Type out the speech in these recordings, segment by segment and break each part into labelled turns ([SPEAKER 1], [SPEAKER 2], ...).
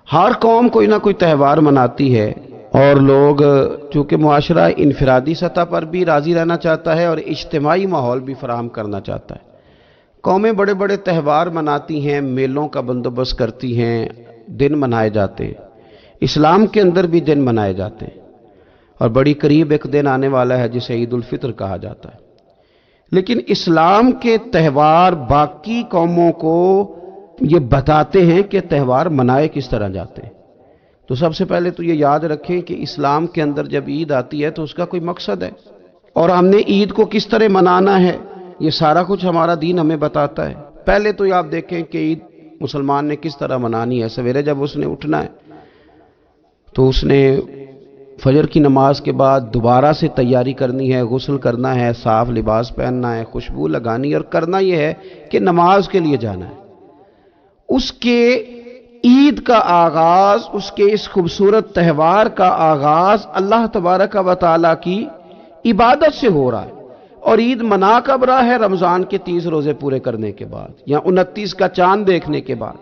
[SPEAKER 1] ہر قوم کوئی نہ کوئی تہوار مناتی ہے، اور لوگ چونکہ معاشرہ انفرادی سطح پر بھی راضی رہنا چاہتا ہے اور اجتماعی ماحول بھی فراہم کرنا چاہتا ہے، قومیں بڑے بڑے تہوار مناتی ہیں، میلوں کا بندوبست کرتی ہیں، دن منائے جاتے ہیں۔ اسلام کے اندر بھی دن منائے جاتے ہیں، اور بڑی قریب ایک دن آنے والا ہے جسے عید الفطر کہا جاتا ہے۔ لیکن اسلام کے تہوار باقی قوموں کو یہ بتاتے ہیں کہ تہوار منائے کس طرح جاتے ہیں۔ تو سب سے پہلے تو یہ یاد رکھیں کہ اسلام کے اندر جب عید آتی ہے تو اس کا کوئی مقصد ہے، اور ہم نے عید کو کس طرح منانا ہے یہ سارا کچھ ہمارا دین ہمیں بتاتا ہے۔ پہلے تو آپ دیکھیں کہ عید مسلمان نے کس طرح منانی ہے۔ سویرے جب اس نے اٹھنا ہے تو اس نے فجر کی نماز کے بعد دوبارہ سے تیاری کرنی ہے، غسل کرنا ہے، صاف لباس پہننا ہے، خوشبو لگانی ہے، اور کرنا یہ ہے کہ نماز کے لیے جانا ہے۔ اس کے عید کا آغاز، اس کے اس خوبصورت تہوار کا آغاز اللہ تبارک و تعالیٰ کی عبادت سے ہو رہا ہے، اور عید منا کب رہا ہے؟ رمضان کے 30 روزے پورے کرنے کے بعد، یا 29 کا چاند دیکھنے کے بعد۔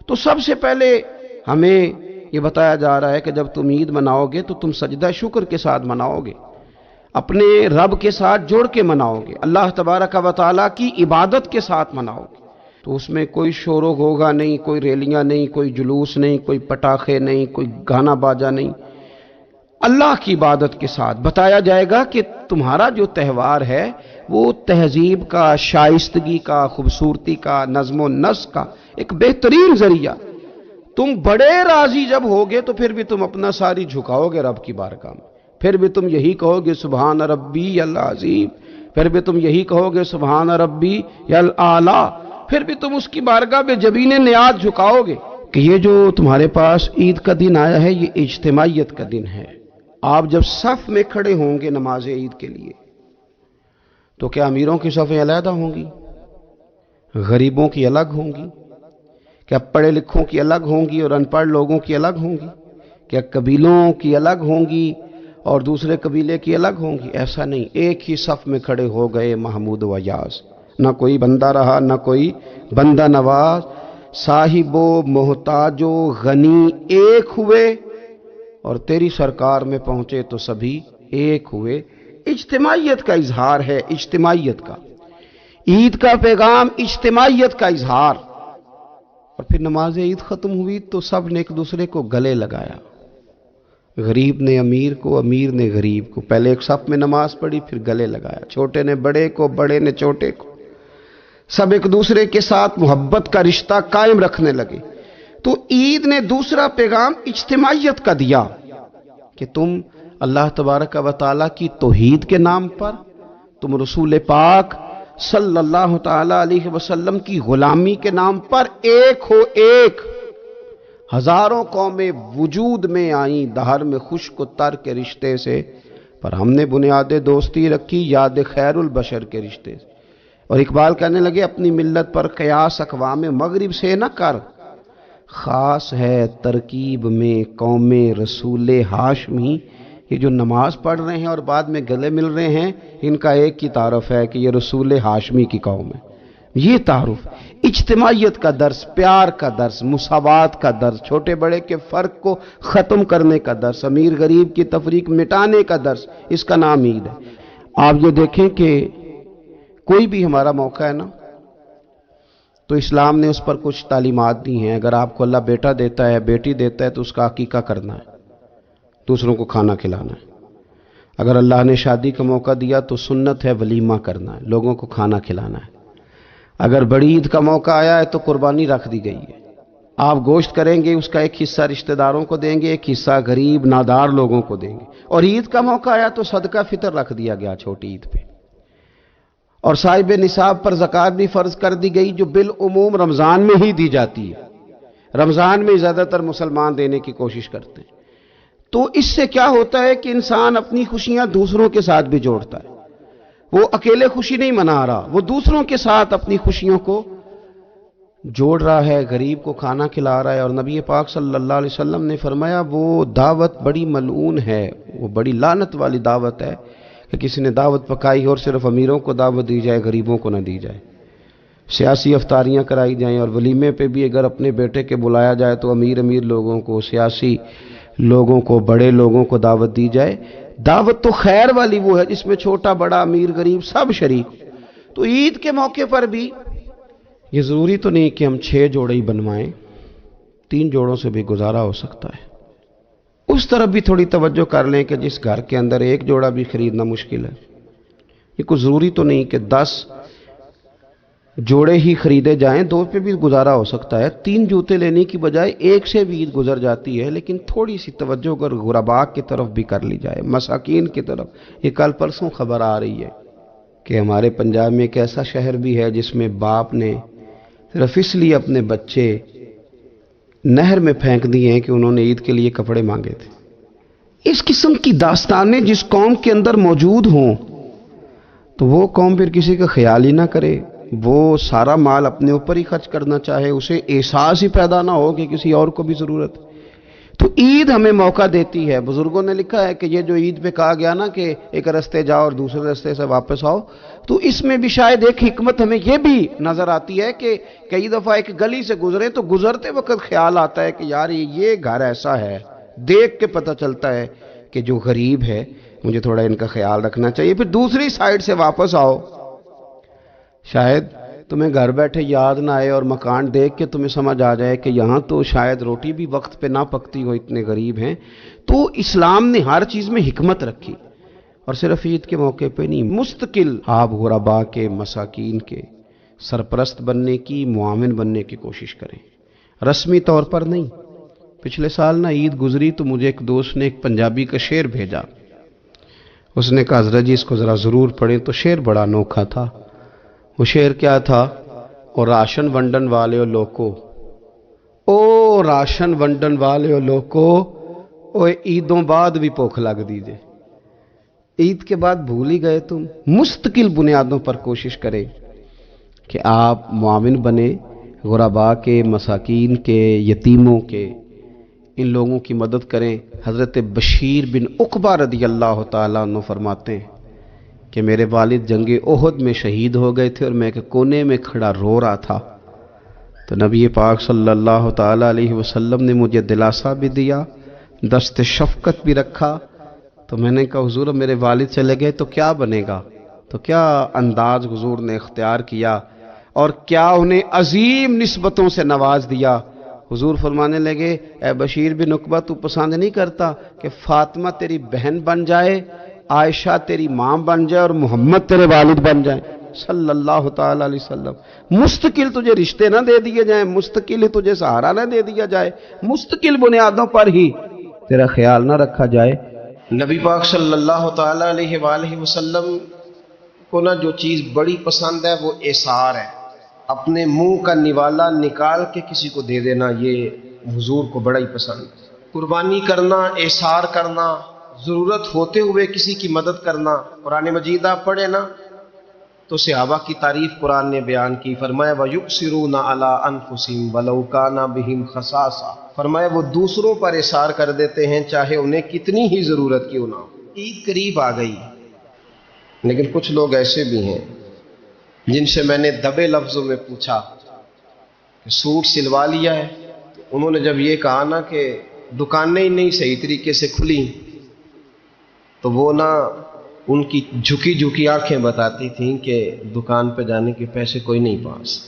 [SPEAKER 1] تو سب سے پہلے ہمیں یہ بتایا جا رہا ہے کہ جب تم عید مناؤ گے تو تم سجدہ شکر کے ساتھ مناؤ گے، اپنے رب کے ساتھ جوڑ کے مناؤ گے، اللہ تبارک و تعالیٰ کی عبادت کے ساتھ مناؤ گے۔ تو اس میں کوئی شور و غوغا نہیں، کوئی ریلیاں نہیں، کوئی جلوس نہیں، کوئی پٹاخے نہیں، کوئی گانا باجا نہیں، اللہ کی عبادت کے ساتھ بتایا جائے گا کہ تمہارا جو تہوار ہے وہ تہذیب کا، شائستگی کا، خوبصورتی کا، نظم و نسق کا ایک بہترین ذریعہ۔ تم بڑے راضی جب ہوگے تو پھر بھی تم اپنا ساری جھکاؤ گے رب کی بارگاہ میں، پھر بھی تم یہی کہو گے سبحان ربی العظیم، پھر بھی تم یہی کہو گے سبحان ربی الاعلی، پھر بھی تم اس کی بارگاہ میں جبین نیاز جھکاؤ گے کہ یہ جو تمہارے پاس عید کا دن آیا ہے یہ اجتماعیت کا دن ہے۔ آپ جب صف میں کھڑے ہوں گے نماز عید کے لیے تو کیا امیروں کی صفیں علیحدہ ہوں گی؟ غریبوں کی الگ ہوں گی؟ کیا پڑھے لکھوں کی الگ ہوں گی اور ان پڑھ لوگوں کی الگ ہوں گی؟ کیا قبیلوں کی الگ ہوں گی اور دوسرے قبیلے کی الگ ہوں گی؟ ایسا نہیں، ایک ہی صف میں کھڑے ہو گئے محمود و یاز، نہ کوئی بندہ رہا نہ کوئی بندہ نواز، صاحب و محتاج و غنی ایک ہوئے، اور تیری سرکار میں پہنچے تو سبھی ایک ہوئے۔ اجتماعیت کا اظہار ہے، اجتماعیت کا، عید کا پیغام اجتماعیت کا اظہار۔ اور پھر نماز عید ختم ہوئی تو سب نے ایک دوسرے کو گلے لگایا، غریب نے امیر کو، امیر نے غریب کو، پہلے ایک صف میں نماز پڑھی پھر گلے لگایا، چھوٹے نے بڑے کو، بڑے نے چھوٹے کو، سب ایک دوسرے کے ساتھ محبت کا رشتہ قائم رکھنے لگے۔ تو عید نے دوسرا پیغام اجتماعیت کا دیا کہ تم اللہ تبارک و تعالیٰ کی توحید کے نام پر، تم رسول پاک صلی اللہ تعالی علیہ وسلم کی غلامی کے نام پر ایک ہو، ایک۔ ہزاروں قومیں وجود میں آئیں دہر میں خشک و تر کے رشتے سے، پر ہم نے بنیاد دوستی رکھی یاد خیر البشر کے رشتے سے۔ اور اقبال کہنے لگے اپنی ملت پر قیاس اقوام مغرب سے نہ کر، خاص ہے ترکیب میں قوم رسول ہاشمی۔ یہ جو نماز پڑھ رہے ہیں اور بعد میں گلے مل رہے ہیں، ان کا ایک ہی تعارف ہے کہ یہ رسول ہاشمی کی قوم ہے۔ یہ تعارف اجتماعیت کا درس، پیار کا درس، مساوات کا درس، چھوٹے بڑے کے فرق کو ختم کرنے کا درس، امیر غریب کی تفریق مٹانے کا درس، اس کا نام عید ہے۔ آپ یہ دیکھیں کہ کوئی بھی ہمارا موقع ہے نا تو اسلام نے اس پر کچھ تعلیمات دی ہیں۔ اگر آپ کو اللہ بیٹا دیتا ہے، بیٹی دیتا ہے، تو اس کا عقیقہ کرنا ہے، دوسروں کو کھانا کھلانا ہے۔ اگر اللہ نے شادی کا موقع دیا تو سنت ہے ولیمہ کرنا ہے، لوگوں کو کھانا کھلانا ہے۔ اگر بڑی عید کا موقع آیا ہے تو قربانی رکھ دی گئی ہے، آپ گوشت کریں گے، اس کا ایک حصہ رشتہ داروں کو دیں گے، ایک حصہ غریب نادار لوگوں کو دیں گے۔ اور عید کا موقع آیا تو صدقہ فطر رکھ دیا گیا چھوٹی عید پہ، اور صاحب نصاب پر زکوٰۃ بھی فرض کر دی گئی، جو بالعموم رمضان میں ہی دی جاتی ہے۔ رمضان میں زیادہ تر مسلمان دینے کی کوشش کرتے ہیں۔ تو اس سے کیا ہوتا ہے کہ انسان اپنی خوشیاں دوسروں کے ساتھ بھی جوڑتا ہے، وہ اکیلے خوشی نہیں منا رہا، وہ دوسروں کے ساتھ اپنی خوشیوں کو جوڑ رہا ہے، غریب کو کھانا کھلا رہا ہے۔ اور نبی پاک صلی اللہ علیہ وسلم نے فرمایا وہ دعوت بڑی ملعون ہے، وہ بڑی لعنت والی دعوت ہے کہ کسی نے دعوت پکائی اور صرف امیروں کو دعوت دی جائے، غریبوں کو نہ دی جائے۔ سیاسی افطاریاں کرائی جائیں، اور ولیمے پہ بھی اگر اپنے بیٹے کے بلایا جائے تو امیر امیر لوگوں کو، سیاسی لوگوں کو، بڑے لوگوں کو دعوت دی جائے۔ دعوت تو خیر والی وہ ہے جس میں چھوٹا بڑا امیر غریب سب شریک۔ تو عید کے موقع پر بھی یہ ضروری تو نہیں کہ ہم 6 جوڑے ہی بنوائیں، 3 جوڑوں سے بھی گزارا ہو سکتا ہے۔ اس طرف بھی تھوڑی توجہ کر لیں کہ جس گھر کے اندر 1 جوڑا بھی خریدنا مشکل ہے، یہ کوئی ضروری تو نہیں کہ 10 جوڑے ہی خریدے جائیں، 2 پہ بھی گزارا ہو سکتا ہے۔ 3 جوتے لینے کی بجائے 1 سے بھی عید گزر جاتی ہے، لیکن تھوڑی سی توجہ اگر غرباء کی طرف بھی کر لی جائے، مساکین کی طرف۔ یہ کل پرسوں خبر آ رہی ہے کہ ہمارے پنجاب میں ایک ایسا شہر بھی ہے جس میں باپ نے صرف اس لیے اپنے بچے نہر میں پھینک دیے ہیں کہ انہوں نے عید کے لیے کپڑے مانگے تھے۔ اس قسم کی داستانیں جس قوم کے اندر موجود ہوں تو وہ قوم پھر کسی کا خیال ہی نہ کرے، وہ سارا مال اپنے اوپر ہی خرچ کرنا چاہے، اسے احساس ہی پیدا نہ ہو کہ کسی اور کو بھی ضرورت ہے۔ تو عید ہمیں موقع دیتی ہے۔ بزرگوں نے لکھا ہے کہ یہ جو عید پہ کہا گیا نا کہ ایک رستے جاؤ اور دوسرے رستے سے واپس آؤ، تو اس میں بھی شاید ایک حکمت ہمیں یہ بھی نظر آتی ہے کہ کئی دفعہ ایک گلی سے گزرے تو گزرتے وقت خیال آتا ہے کہ یار یہ گھر ایسا ہے، دیکھ کے پتہ چلتا ہے کہ جو غریب ہے مجھے تھوڑا ان کا خیال رکھنا چاہیے۔ پھر دوسری سائیڈ سے واپس آؤ، شاید تمہیں گھر بیٹھے یاد نہ آئے اور مکان دیکھ کے تمہیں سمجھ آ جائے کہ یہاں تو شاید روٹی بھی وقت پہ نہ پکتی ہو، اتنے غریب ہیں۔ تو اسلام نے ہر چیز میں حکمت رکھی، اور صرف عید کے موقع پہ نہیں، مستقل آپ غرباء کے، مساکین کے سرپرست بننے کی، معاون بننے کی کوشش کریں، رسمی طور پر نہیں۔ پچھلے سال نا عید گزری تو مجھے ایک دوست نے ایک پنجابی کا شعر بھیجا، اس نے کہا حضرت جی اس کو ذرا ضرور پڑھیں۔ تو شعر بڑا انوکھا تھا۔ وہ شعر کیا تھا؟ اور راشن ونڈن والے لوکو، او راشن ونڈن والے لوکو، او عیدوں بعد بھی بھوک لگ دیجئے۔ عید کے بعد بھول ہی گئے تم؟ مستقل بنیادوں پر کوشش کریں کہ آپ معاون بنے، غرباء کے، مساکین کے، یتیموں کے، ان لوگوں کی مدد کریں۔ حضرت بشیر بن عقبہ رضی اللہ تعالیٰ عنہ فرماتے ہیں کہ میرے والد جنگ احد میں شہید ہو گئے تھے اور میں ایک کونے میں کھڑا رو رہا تھا، تو نبی پاک صلی اللہ تعالیٰ علیہ وسلم نے مجھے دلاسا بھی دیا، دست شفقت بھی رکھا۔ تو میں نے کہا حضور میرے والد چلے گئے تو کیا بنے گا؟ تو کیا انداز حضور نے اختیار کیا اور کیا انہیں عظیم نسبتوں سے نواز دیا۔ حضور فرمانے لگے اے بشیر بن عقبہ تو پسند نہیں کرتا کہ فاطمہ تیری بہن بن جائے، عائشہ تیری ماں بن جائے اور محمد تیرے والد بن جائیں صلی اللہ تعالیٰ علیہ وسلم؟ مستقل تجھے رشتے نہ دے دیے جائیں، مستقل ہی تجھے سہارا نہ دے دیا جائے، مستقل بنیادوں پر ہی تیرا خیال نہ رکھا جائے۔ نبی پاک صلی اللہ تعالیٰ علیہ وآلہ وسلم کو نا جو چیز بڑی پسند ہے وہ ایثار ہے، اپنے منہ کا نوالا نکال کے کسی کو دے دینا، یہ حضور کو بڑا ہی پسند۔ قربانی کرنا، ایثار کرنا، ضرورت ہوتے ہوئے کسی کی مدد کرنا۔ قرآن مجید آپ پڑھیں نا تو صحابہ کی تعریف قرآن نے بیان کی، فرمایا وَيُؤْثِرُونَ عَلَىٰ أَنفُسِهِمْ وَلَوْ كَانَ بِهِمْ خَصَاصَةٌ، فرمایا وہ دوسروں پر ایثار کر دیتے ہیں چاہے انہیں کتنی ہی ضرورت کیوں نہ ہو۔ عید قریب آ گئی، لیکن کچھ لوگ ایسے بھی ہیں جن سے میں نے دبے لفظوں میں پوچھا کہ سوٹ سلوا لیا ہے؟ انہوں نے جب یہ کہا نا کہ دکانیں ہی نہیں صحیح طریقے سے کھلی تو وہ نا ان کی جھکی جھکی آنکھیں بتاتی تھیں کہ دکان پہ جانے کے پیسے کوئی نہیں پاس۔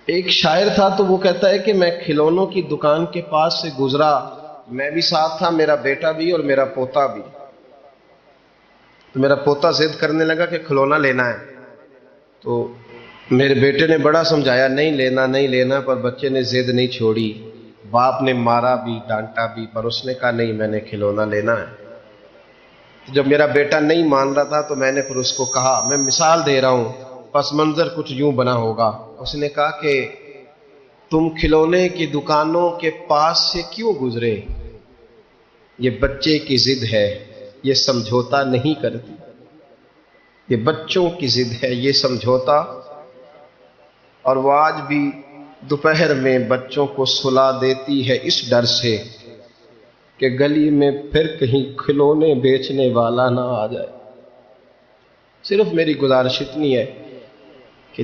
[SPEAKER 1] ایک شاعر تھا تو وہ کہتا ہے کہ میں کھلونوں کی دکان کے پاس سے گزرا، میں بھی ساتھ تھا، میرا بیٹا بھی اور میرا پوتا بھی۔ تو میرا پوتا ضد کرنے لگا کہ کھلونا لینا ہے، تو میرے بیٹے نے بڑا سمجھایا نہیں لینا نہیں لینا، پر بچے نے ضد نہیں چھوڑی، باپ نے مارا بھی ڈانٹا بھی، پر اس نے کہا نہیں میں نے کھلونا لینا ہے۔ جب میرا بیٹا نہیں مان رہا تھا تو میں نے پھر اس کو کہا، میں مثال دے رہا ہوں، پس منظر کچھ یوں بنا ہوگا۔ اس نے کہا کہ تم کھلونے کی دکانوں کے پاس سے کیوں گزرے؟ یہ بچے کی ضد ہے، یہ سمجھوتا نہیں کرتی، یہ بچوں کی ضد ہے، یہ سمجھوتا۔ اور وہ آج بھی دوپہر میں بچوں کو سلا دیتی ہے اس ڈر سے کہ گلی میں پھر کہیں کھلونے بیچنے والا نہ آ جائے۔ صرف میری گزارش اتنی ہے کہ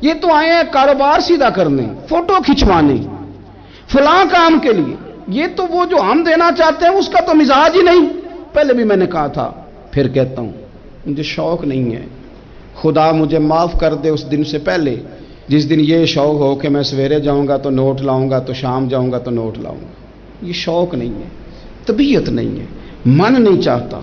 [SPEAKER 1] یہ تو آئے ہیں کاروبار سیدھا کرنے، فوٹو کھنچوانے، فلاں کام کے لیے. یہ تو وہ جو ہم دینا چاہتے ہیں اس کا تو مزاج ہی نہیں. پہلے بھی میں نے کہا تھا، پھر کہتا ہوں، مجھے شوق نہیں ہے. خدا مجھے معاف کر دے اس دن سے پہلے جس دن یہ شوق ہو کہ میں سویرے جاؤں گا تو نوٹ لاؤں گا، تو شام جاؤں گا تو نوٹ لاؤں گا. یہ شوق نہیں ہے، طبیعت نہیں ہے، من نہیں چاہتا.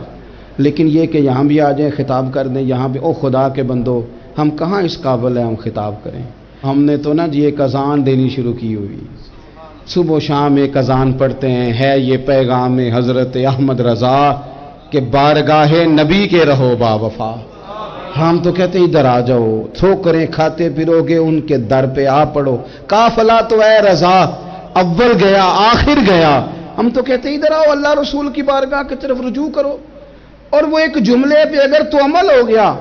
[SPEAKER 1] لیکن یہ کہ یہاں بھی آ جائیں خطاب کر دیں، یہاں بھی او خدا کے بندو، ہم کہاں اس قابل ہیں ہم خطاب کریں. ہم نے تو نا جی ایک اذان دینی شروع کی ہوئی، صبح و شام ایک اذان پڑھتے ہیں، ہے یہ پیغام حضرت احمد رضا کہ بارگاہ نبی کے رہو با وفا. ہم تو کہتے ہیں ادھر آ جاؤ، ٹھوکریں کھاتے پھرو گے ان کے در پہ آ پڑو، قافلہ تو اے رضا اول گیا آخر گیا. ہم تو کہتے ہیں ادھر آؤ، اللہ رسول کی بارگاہ کی طرف رجوع کرو. اور وہ ایک جملے پہ اگر تو عمل ہو گیا،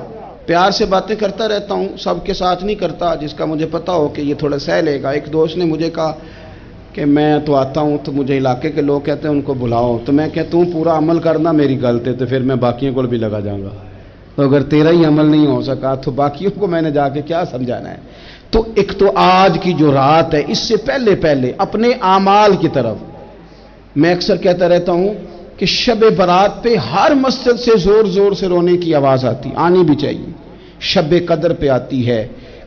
[SPEAKER 1] پیار سے باتیں کرتا رہتا ہوں، سب کے ساتھ نہیں کرتا، جس کا مجھے پتا ہو کہ یہ تھوڑا سہ لے گا. ایک دوست نے مجھے کہا کہ میں تو آتا ہوں تو مجھے علاقے کے لوگ کہتے ہیں ان کو بلاؤ، تو میں کہتا ہوں پورا عمل کرنا میری غلط ہے، تو پھر میں باقیوں کو بھی لگا جاؤں گا. تو اگر تیرا ہی عمل نہیں ہو سکا تو باقیوں کو میں نے جا کے کیا سمجھانا ہے. تو ایک تو آج کی جو رات ہے، اس سے پہلے اپنے اعمال کی طرف میں اکثر کہتا رہتا ہوں کہ شب برات پہ ہر مسجد سے زور زور سے رونے کی آواز آنی بھی چاہیے. شب قدر پہ آتی ہے،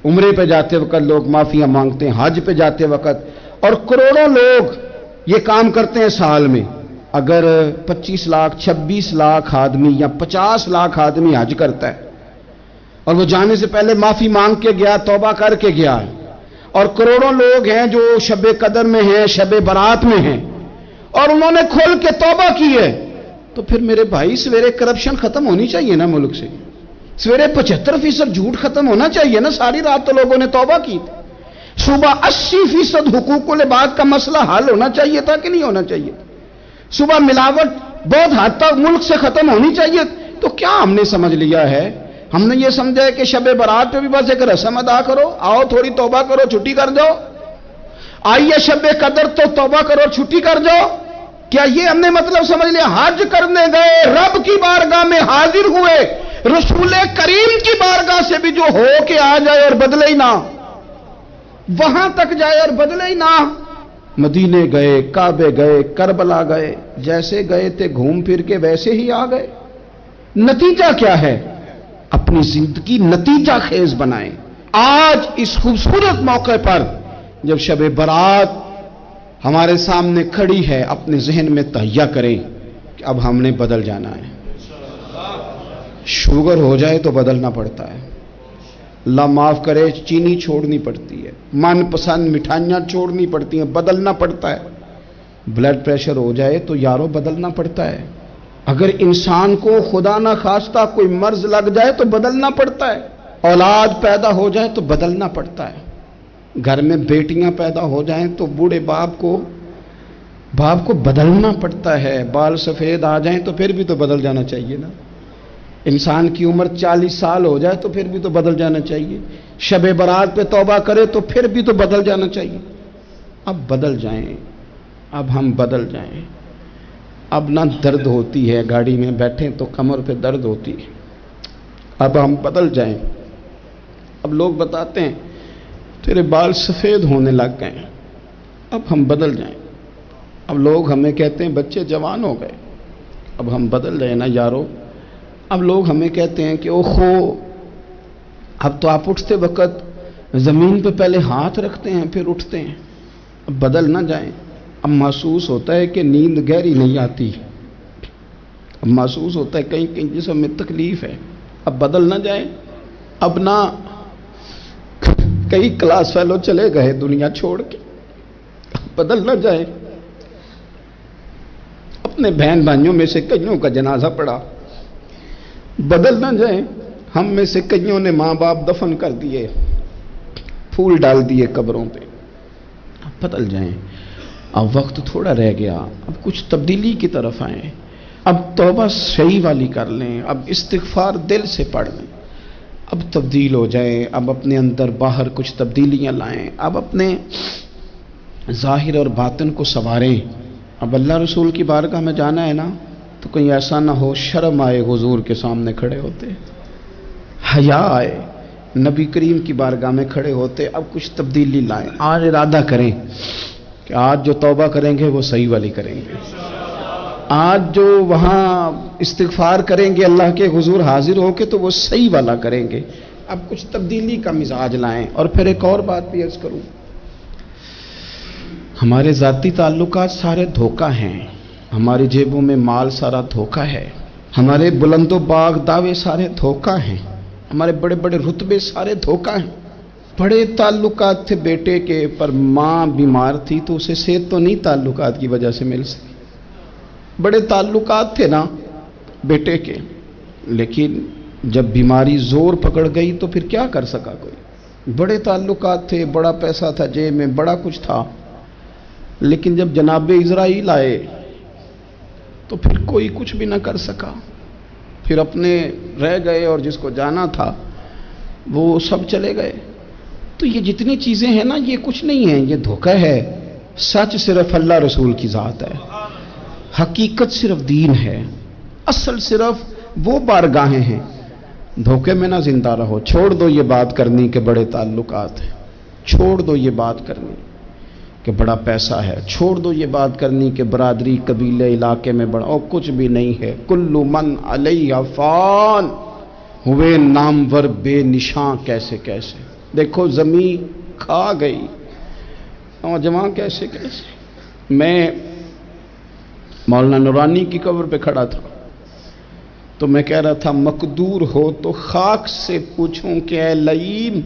[SPEAKER 1] عمرے پہ جاتے وقت لوگ معافیاں مانگتے ہیں، حج پہ جاتے وقت، اور کروڑوں لوگ یہ کام کرتے ہیں سال میں. اگر 25 لاکھ 26 لاکھ آدمی یا 50 لاکھ آدمی حج کرتا ہے اور وہ جانے سے پہلے معافی مانگ کے گیا، توبہ کر کے گیا ہے، اور کروڑوں لوگ ہیں جو شب قدر میں ہیں، شب برات میں ہیں، اور انہوں نے کھل کے توبہ کی ہے، تو پھر میرے بھائی سویرے کرپشن ختم ہونی چاہیے نا ملک سے. سویرے 75% جھوٹ ختم ہونا چاہیے نا. ساری رات تو لوگوں نے توبہ کی. صبح 80% حقوق العباد کا مسئلہ حل ہونا چاہیے تھا کہ نہیں ہونا چاہیے. صبح ملاوٹ بہت حد تک ملک سے ختم ہونی چاہیے. تو کیا ہم نے سمجھ لیا ہے؟ ہم نے یہ سمجھا ہے کہ شب برات پہ بھی بس ایک رسم ادا کرو، آؤ تھوڑی توبہ کرو چھٹی کر جاؤ، آئیے شب قدر تو توبہ کرو چھٹی کر جاؤ. کیا یہ ہم نے مطلب سمجھ لیا؟ حج کرنے گئے، رب کی بارگاہ میں حاضر ہوئے، رسول کریم کی بارگاہ سے بھی جو ہو کے آ جائے اور بدلے ہی نہ، وہاں تک جائے اور بدلے ہی نہ. مدینے گئے، کعبے گئے، کربلا گئے، جیسے گئے تھے گھوم پھر کے ویسے ہی آ گئے. نتیجہ کیا ہے؟ اپنی زندگی نتیجہ خیز بنائیں. آج اس خوبصورت موقع پر جب شب برات ہمارے سامنے کھڑی ہے، اپنے ذہن میں تہیہ کریں کہ اب ہم نے بدل جانا ہے. شوگر ہو جائے تو بدلنا پڑتا ہے، اللہ معاف کرے، چینی چھوڑنی پڑتی ہے، من پسند مٹھائیاں چھوڑنی پڑتی ہیں، بدلنا پڑتا ہے. بلڈ پریشر ہو جائے تو یارو بدلنا پڑتا ہے. اگر انسان کو خدا نہ خواستہ کوئی مرض لگ جائے تو بدلنا پڑتا ہے. اولاد پیدا ہو جائے تو بدلنا پڑتا ہے. گھر میں بیٹیاں پیدا ہو جائیں تو بوڑھے باپ کو بدلنا پڑتا ہے. بال سفید آ جائیں تو پھر بھی تو بدل جانا چاہیے نا. انسان کی عمر 40 سال ہو جائے تو پھر بھی تو بدل جانا چاہیے. شب برات پہ توبہ کرے تو پھر بھی تو بدل جانا چاہیے. اب بدل جائیں، اب ہم بدل جائیں. اب نہ درد ہوتی ہے، گاڑی میں بیٹھیں تو کمر پہ درد ہوتی ہے. اب ہم بدل جائیں. اب لوگ بتاتے ہیں تیرے بال سفید ہونے لگ گئے، اب ہم بدل جائیں. اب لوگ ہمیں کہتے ہیں بچے جوان ہو گئے، اب ہم بدل جائیں نا یارو. اب لوگ ہمیں کہتے ہیں کہ اوہو اب تو آپ اٹھتے وقت زمین پہ پہلے ہاتھ رکھتے ہیں پھر اٹھتے ہیں. اب بدل نہ جائیں. اب محسوس ہوتا ہے کہ نیند گہری نہیں آتی، اب محسوس ہوتا ہے کہیں کہیں جسم میں تکلیف ہے. اب بدل نہ جائیں. اب نہ کئی کلاس فیلو چلے گئے دنیا چھوڑ کے، بدل نہ جائیں. اپنے بہن بھائیوں میں سے کئیوں کا جنازہ پڑا، بدل نہ جائیں. ہم میں سے کئیوں نے ماں باپ دفن کر دیے، پھول ڈال دیے قبروں پہ. بدل جائیں. اب وقت تھوڑا رہ گیا، اب کچھ تبدیلی کی طرف آئیں. اب توبہ صحیح والی کر لیں، اب استغفار دل سے پڑھ لیں. اب تبدیل ہو جائیں. اب اپنے اندر باہر کچھ تبدیلیاں لائیں. اب اپنے ظاہر اور باطن کو سنواریں. اب اللہ رسول کی بارگاہ میں جانا ہے نا تو کہیں ایسا نہ ہو شرم آئے حضور کے سامنے کھڑے ہوتے، حیا آئے نبی کریم کی بارگاہ میں کھڑے ہوتے اب کچھ تبدیلی لائیں، آج ارادہ کریں کہ آج جو توبہ کریں گے وہ صحیح والی کریں گے، آج جو وہاں استغفار کریں گے اللہ کے حضور حاضر ہو کے تو وہ صحیح والا کریں گے، اب کچھ تبدیلی کا مزاج لائیں۔ اور پھر ایک اور بات بھی عرض کروں، ہمارے ذاتی تعلقات سارے دھوکہ ہیں، ہماری جیبوں میں مال سارا دھوکہ ہے، ہمارے بلند و باغ دعوے سارے دھوکہ ہیں، ہمارے بڑے بڑے رتبے سارے دھوکہ ہیں۔ بڑے تعلقات تھے بیٹے کے، پر ماں بیمار تھی تو اسے صحت تو نہیں تعلقات کی وجہ سے مل سکی۔ بڑے تعلقات تھے نا بیٹے کے، لیکن جب بیماری زور پکڑ گئی تو پھر کیا کر سکا کوئی؟ بڑے تعلقات تھے، بڑا پیسہ تھا جیب میں، بڑا کچھ تھا، لیکن جب جناب اسرائیل آئے تو پھر کوئی کچھ بھی نہ کر سکا، پھر اپنے رہ گئے اور جس کو جانا تھا وہ سب چلے گئے۔ تو یہ جتنی چیزیں ہیں نا یہ کچھ نہیں ہیں، یہ دھوکہ ہے۔ سچ صرف اللہ رسول کی ذات ہے، حقیقت صرف دین ہے، اصل صرف وہ بارگاہیں ہیں۔ دھوکے میں نہ زندہ رہو، چھوڑ دو یہ بات کرنی کہ بڑے تعلقات ہیں، چھوڑ دو یہ بات کرنی کہ بڑا پیسہ ہے، چھوڑ دو یہ بات کرنی کہ برادری قبیلے علاقے میں بڑا، اور کچھ بھی نہیں ہے۔ کل من علیہ فان، ہوئے نامور بے نشاں کیسے کیسے، دیکھو زمین کھا گئی، نوجوان کیسے کیسے۔ میں مولانا نورانی کی قبر پہ کھڑا تھا تو میں کہہ رہا تھا مقدور ہو تو خاک سے پوچھوں کہ اے لئیم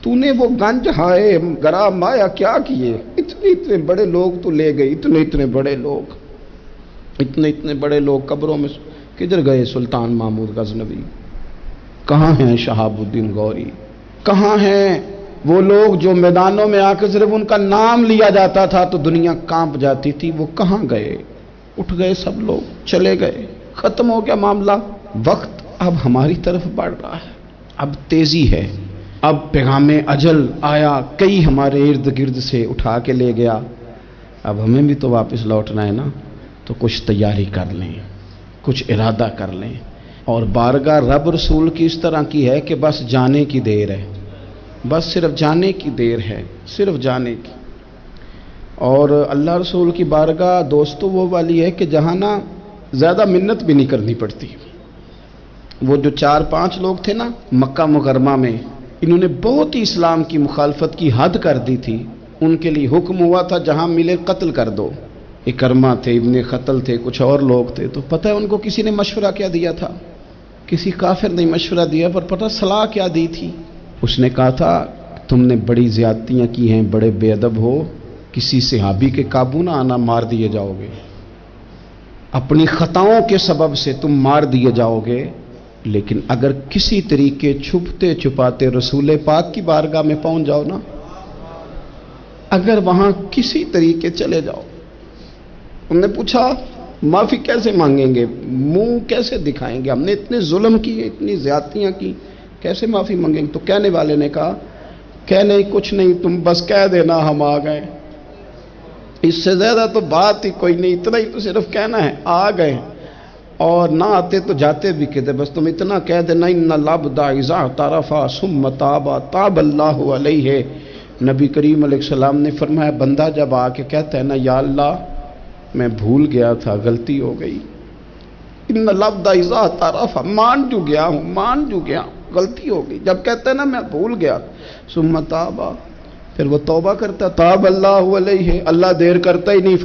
[SPEAKER 1] تو نے وہ گنج ہائے گرا مایا کیا کیے، اتنے بڑے لوگ تو لے گئی، اتنے بڑے لوگ، اتنے بڑے لوگ قبروں میں کدھر گئے؟ سلطان محمود غزنوی کہاں ہیں؟ شہاب الدین غوری کہاں ہیں؟ وہ لوگ جو میدانوں میں آ کے صرف ان کا نام لیا جاتا تھا تو دنیا کانپ جاتی تھی، وہ کہاں گئے؟ اٹھ گئے سب لوگ، چلے گئے، ختم ہو گیا معاملہ۔ وقت اب ہماری طرف بڑھ رہا ہے، اب تیزی ہے، اب پیغام اجل آیا، کئی ہمارے ارد گرد سے اٹھا کے لے گیا، اب ہمیں بھی تو واپس لوٹنا ہے نا، تو کچھ تیاری کر لیں، کچھ ارادہ کر لیں۔ اور بارگاہ رب رسول کی اس طرح کی ہے کہ بس جانے کی دیر ہے، بس صرف جانے کی دیر ہے، صرف جانے کی۔ اور اللہ رسول کی بارگاہ دوستو وہ والی ہے کہ جہاں نا زیادہ منت بھی نہیں کرنی پڑتی۔ وہ جو 4-5 لوگ تھے نا مکہ مکرمہ میں، انہوں نے بہت ہی اسلام کی مخالفت کی حد کر دی تھی، ان کے لیے حکم ہوا تھا جہاں ملے قتل کر دو۔ اکرمہ تھے، ابن خطل تھے، کچھ اور لوگ تھے، تو پتہ ہے ان کو کسی نے مشورہ کیا دیا تھا؟ کسی کافر نے مشورہ دیا، پر پتہ صلاح کیا دی تھی؟ اس نے کہا تھا تم نے بڑی زیادتیاں کی ہیں، بڑے بے ادب ہو، کسی صحابی کے قابو نہ آنا، مار دیے جاؤ گے، اپنی خطاؤں کے سبب سے تم مار دیے جاؤ گے، لیکن اگر کسی طریقے چھپتے چھپاتے رسول پاک کی بارگاہ میں پہنچ جاؤ نا، اگر وہاں کسی طریقے چلے جاؤ۔ انہوں نے پوچھا معافی کیسے مانگیں گے، منہ کیسے دکھائیں گے، ہم نے اتنے ظلم کیے، اتنی زیادتیاں کی، کیسے معافی مانگیں گے؟ تو کہنے والے نے کہا کہ نہیں کچھ نہیں، تم بس کہہ دینا ہم آ گئے، اس سے زیادہ تو بات ہی کوئی نہیں، اتنا ہی تو صرف کہنا ہے آ گئے، اور نہ آتے تو جاتے بھی کہتے، بس تم اتنا کہہ دینا ان العبد اذا اعترف ثم تاب تاب اللہ علیہ۔ نبی کریم علیہ السلام نے فرمایا بندہ جب آ کے کہتا ہے نا یا اللہ میں بھول گیا تھا، غلطی ہو گئی، ان العبد اذا اعترف، مان جو گیا ہوں، مان جو گیا، غلطی ہو گئی، جب کہتا ہے نا میں بھول گیا، ثم تاب، پھر وہ توبہ کرتا، تاب اللہ علیہ، اللہ دیر کرتا ہی نہیں۔